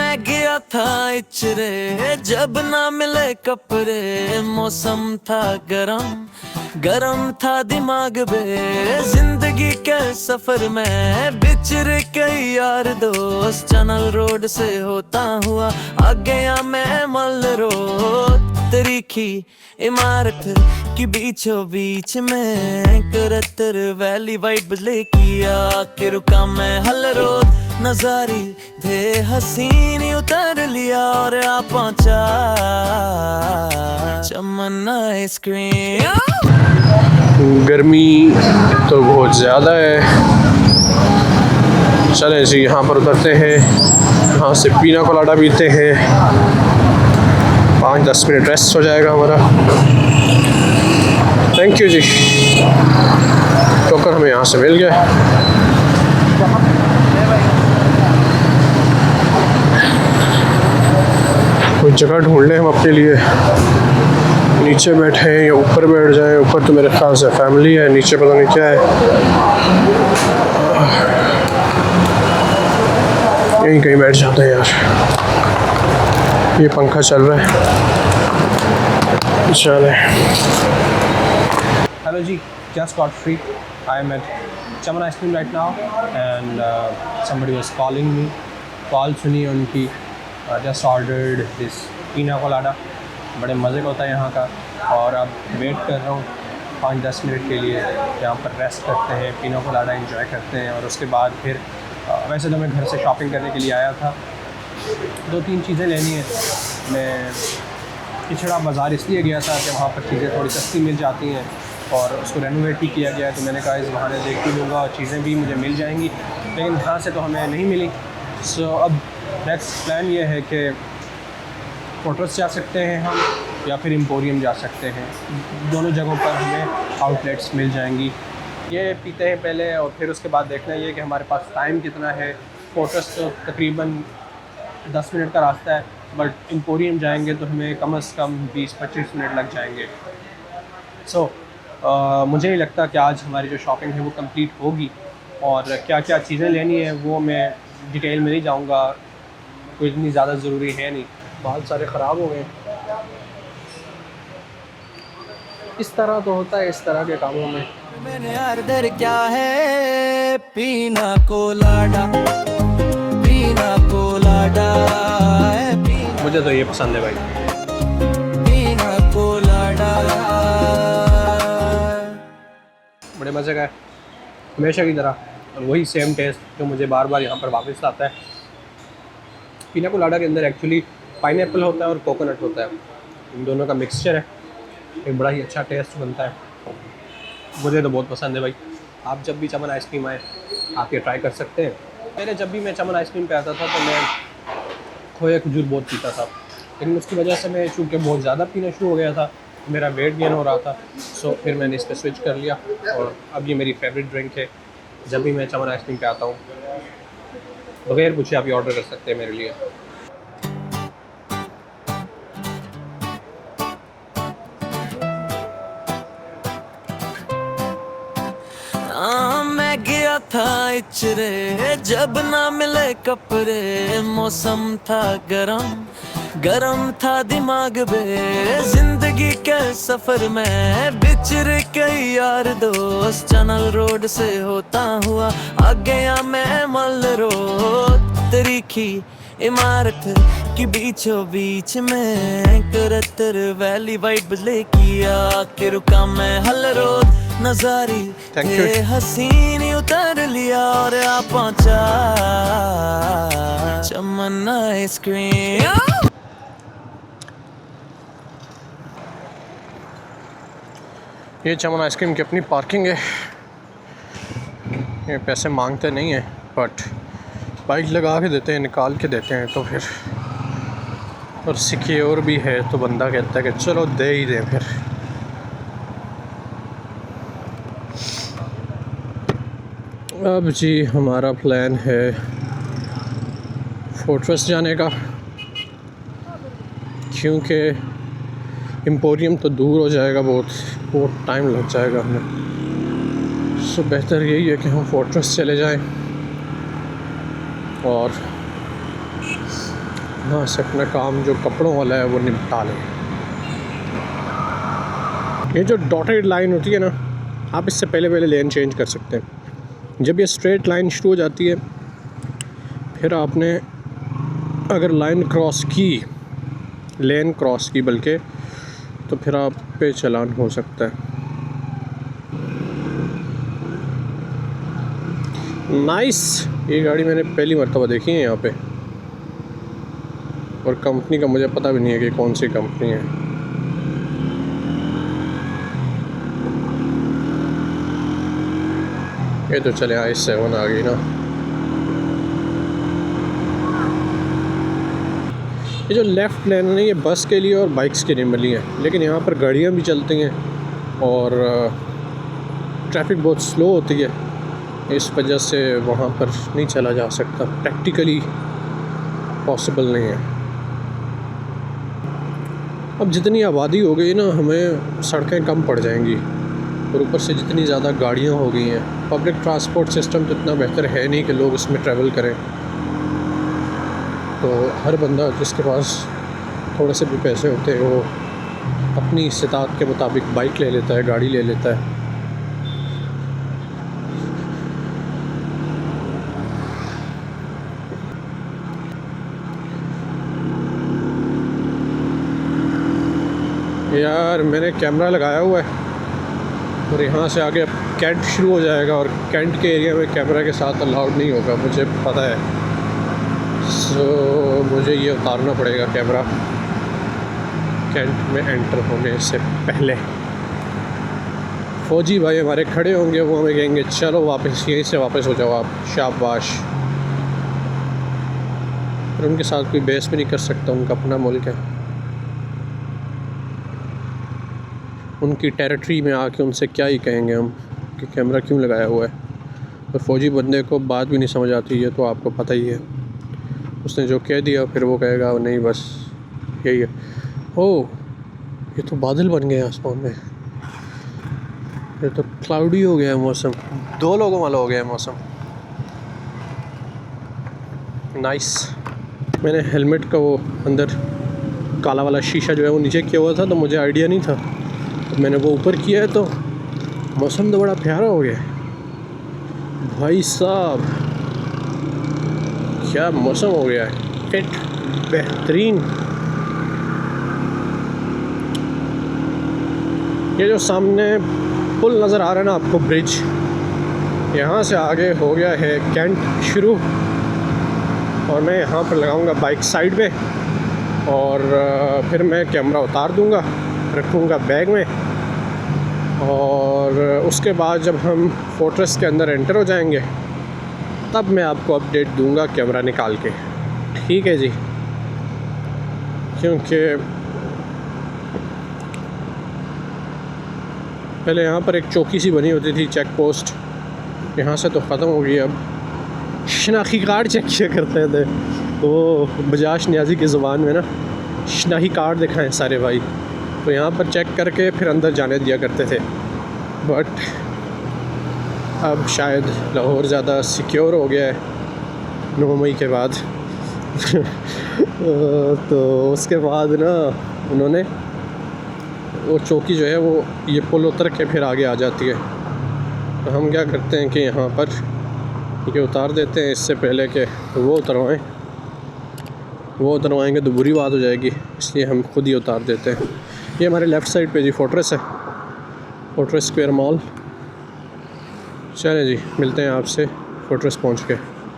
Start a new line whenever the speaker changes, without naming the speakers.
मैं गया था इचरे जब ना मिले कपड़े, मौसम था गरम गरम था दिमाग बे, जिंदगी के सफर में बिछड़ कई यार दोस्त, चैनल रोड से होता हुआ आ गया मैं मल रोड, तरीखी इमारत की बीचों बीच में करतर वैली वाइट बदले किया कि रुका मैं हल रोड, नजारी थे हसीनी उतर लिया और आ पहुंचा चमन आइसक्रीम।
गर्मी तो बहुत ज़्यादा है। चलें जी यहाँ पर उतरते हैं, यहाँ से पीना कोलाडा पीते हैं, 5-10 मिनट रेस्ट हो जाएगा हमारा। थैंक यू जी, टोकन हमें यहाँ से मिल गया। कोई जगह ढूंढ लें हम अपने लिए, नीचे बैठे हैं या ऊपर बैठ जाएं। ऊपर तो मेरे ख्याल से फैमिली है, नीचे पता नहीं क्या है। यहीं कहीं बैठ जाते हैं यार, ये पंखा चल रहा है। चले।
Hello ji, just got free. I am at Chaman Ice Cream right now and somebody was calling me. Call सुनी उनकी, just ordered this pina colada. बड़े मज़े का होता है यहाँ का, और अब वेट कर रहा हूँ 5-10 मिनट के लिए, यहाँ पर रेस्ट करते हैं, पीना कोलाडा एंजॉय करते हैं, और उसके बाद फिर वैसे तो मैं घर से शॉपिंग करने के लिए आया था, 2-3 चीज़ें लेनी है। मैं पिछड़ा बाज़ार इसलिए गया था कि वहाँ पर चीज़ें थोड़ी सस्ती मिल जाती हैं और उसको रेनोवेट भी किया गया है, तो मैंने कहा इस बहाने देख भी लूँगा और चीज़ें भी मुझे मिल जाएंगी, लेकिन यहाँ से तो हमें नहीं मिली। सो अब नेक्स्ट प्लान ये है कि फोटोस जा सकते हैं हम, या फिर एम्पोरियम जा सकते हैं, दोनों जगहों पर हमें आउटलेट्स मिल जाएंगी। ये पीते हैं पहले और फिर उसके बाद देखना ये कि हमारे पास टाइम कितना है। फोटोस तो तकरीबन 10 मिनट का रास्ता है, बट एम्पोरियम जाएंगे तो हमें कम से कम 20-25 मिनट लग जाएंगे। सो मुझे नहीं लगता कि आज हमारी जो शॉपिंग है वो कंप्लीट होगी, और क्या क्या चीज़ें लेनी है वो मैं डिटेल में नहीं जाऊँगा, कोई इतनी ज़्यादा ज़रूरी है नहीं। बाल सारे ख़राब हो गए। इस तरह तो होता है इस तरह के कामों में।
मैंने आर्डर क्या है, पीना कोलाडा, पीना कोलाडा,
मुझे तो ये पसंद है भाई,
पीना कोलाडा।
बड़े मज़े का है हमेशा की तरह, और वही सेम टेस्ट जो मुझे बार बार यहाँ पर वापस आता है। पीना कोलाडा के अंदर एक्चुअली पाइनएप्पल होता है और कोकोनट होता है, इन दोनों का मिक्सचर है, एक बड़ा ही अच्छा टेस्ट बनता है। मुझे तो बहुत पसंद है भाई। आप जब भी चमन आइसक्रीम आए आप ये ट्राई कर सकते हैं। पहले जब भी मैं चमन आइसक्रीम पे आता था तो मैं खोया खजूर बहुत पीता था, लेकिन उसकी वजह से मैं चूँकि बहुत ज़्यादा पीना शुरू हो गया था, मेरा वेट गेन हो रहा था, सो फिर मैंने इस पर स्विच कर लिया, और अब ये मेरी फेवरेट ड्रिंक है। जब भी मैं चमन आइसक्रीम पे आता हूँ, बगैर पूछे आप ये ऑर्डर कर सकते हैं मेरे लिए।
मैं गया था इचरे जब ना मिले कपड़े, मौसम था गरम गरम था दिमाग बे, जिंदगी के सफर में बिछड़ कई यार दोस्त, चैनल रोड से होता हुआ आ गया मैं मल रोड, तरीखी इमारत की बीचों बीच में करतर वैली वाइट बदले किया कि रुका मैं हल रोड, नजारी थे हसीनी उतर लिया और आ पहुंचा चमन आइसक्रीम।
ये चमन आइसक्रीम की अपनी पार्किंग है, ये पैसे मांगते नहीं हैं, बट बाइक लगा के देते हैं, निकाल के देते हैं, तो फिर और सिक्योर भी है, तो बंदा कहता है कि चलो दे ही दें। फिर अब जी हमारा प्लान है फोर्ट्रेस जाने का, क्योंकि एम्पोरियम तो दूर हो जाएगा, बहुत टाइम लग जाएगा हमें। सो बेहतर यही है कि हम फोर्ट्रेस चले जाएं और यहाँ से अपना काम जो कपड़ों वाला है वो निपटा लें। ये जो डॉटेड लाइन होती है ना, आप इससे पहले लेन चेंज कर सकते हैं। जब ये स्ट्रेट लाइन शुरू हो जाती है, फिर आपने अगर लाइन क्रॉस की, लेन क्रॉस की बल्कि, तो फिर आप पे चालान हो सकता है। नाइस। ये गाड़ी मैंने पहली मर्तबा देखी है यहाँ पे, और कंपनी का मुझे पता भी नहीं है कि कौन सी कंपनी है। ये तो चले i7 आ गई ना। ये जो लेफ़्ट लेन है ये बस के लिए और बाइक्स के लिए मिली है, लेकिन यहाँ पर गाड़ियाँ भी चलती हैं और ट्रैफिक बहुत स्लो होती है, इस वजह से वहाँ पर नहीं चला जा सकता, प्रैक्टिकली पॉसिबल नहीं है। अब जितनी आबादी हो गई ना, हमें सड़कें कम पड़ जाएंगी, और ऊपर से जितनी ज़्यादा गाड़ियाँ हो गई हैं, पब्लिक ट्रांसपोर्ट सिस्टम तो इतना बेहतर है नहीं कि लोग इसमें ट्रैवल करें। तो हर बंदा जिसके पास थोड़े से भी पैसे होते हैं वो अपनी इस्तात के मुताबिक बाइक ले लेता है, गाड़ी ले लेता है। यार मैंने कैमरा लगाया हुआ है और यहाँ से आगे कैंट शुरू हो जाएगा, और कैंट के एरिया में कैमरा के साथ अलाउड नहीं होगा, मुझे पता है। सो मुझे ये उतारना पड़ेगा कैमरा कैंट में एंटर होने से पहले। फौजी भाई हमारे खड़े होंगे, वो हमें कहेंगे चलो वापस, यहीं से वापस हो जाओ आप, शाबाश। और उनके साथ कोई बहस भी नहीं कर सकता, उनका अपना मुल्क है। उनकी टेरिटरी में आके उनसे क्या ही कहेंगे हम कि कैमरा क्यों लगाया हुआ है। तो फ़ौजी बंदे को बात भी नहीं समझ आती है, तो आपको पता ही है, उसने जो कह दिया फिर वो कहेगा नहीं बस यही है। ओह, ये तो बादल बन गए आसमान में, ये तो क्लाउडी हो गया है मौसम, 2 लोगों वाला हो गया है मौसम। नाइस। मैंने हेलमेट का वो अंदर काला वाला शीशा जो है वो नीचे किया हुआ था, तो मुझे आइडिया नहीं था, तो मैंने वो ऊपर किया है, तो मौसम तो बड़ा प्यारा हो गया भाई साहब, क्या मौसम हो गया है, फिट बेहतरीन। ये जो सामने पुल नज़र आ रहा है ना आपको, ब्रिज, यहाँ से आगे हो गया है कैंट शुरू, और मैं यहाँ पर लगाऊंगा बाइक साइड पे, और फिर मैं कैमरा उतार दूंगा, रखूँगा बैग में, और उसके बाद जब हम फोर्ट्रेस के अंदर एंटर हो जाएंगे तब मैं आपको अपडेट दूंगा कैमरा निकाल के, ठीक है जी। क्योंकि पहले यहाँ पर एक चौकी सी बनी होती थी, चेक पोस्ट, यहाँ से तो ख़त्म हो गई। अब शनाखी कार्ड चेक किया करते थे, वो बजाज न्याजी की ज़ुबान में ना, शनाखी कार्ड दिखाएं सारे भाई, तो यहाँ पर चेक करके फिर अंदर जाने दिया करते थे। बट अब शायद लाहौर ज़्यादा सिक्योर हो गया है 9 मई के बाद तो उसके बाद ना उन्होंने वो चौकी जो है वो ये पुल उतर के फिर आगे आ जाती है, तो हम क्या करते हैं कि यहाँ पर ये उतार देते हैं इससे पहले कि वो उतरवाएँ। वो उतरवाएँगे तो बुरी बात हो जाएगी, इसलिए हम खुद ही उतार देते हैं। ये हमारे लेफ़्ट साइड पे जी फोर्ट्रेस है, फोर्ट्रेस स्क्वायर मॉल। चलें जी, मिलते हैं आपसे फोर्ट्रेस पहुँच के।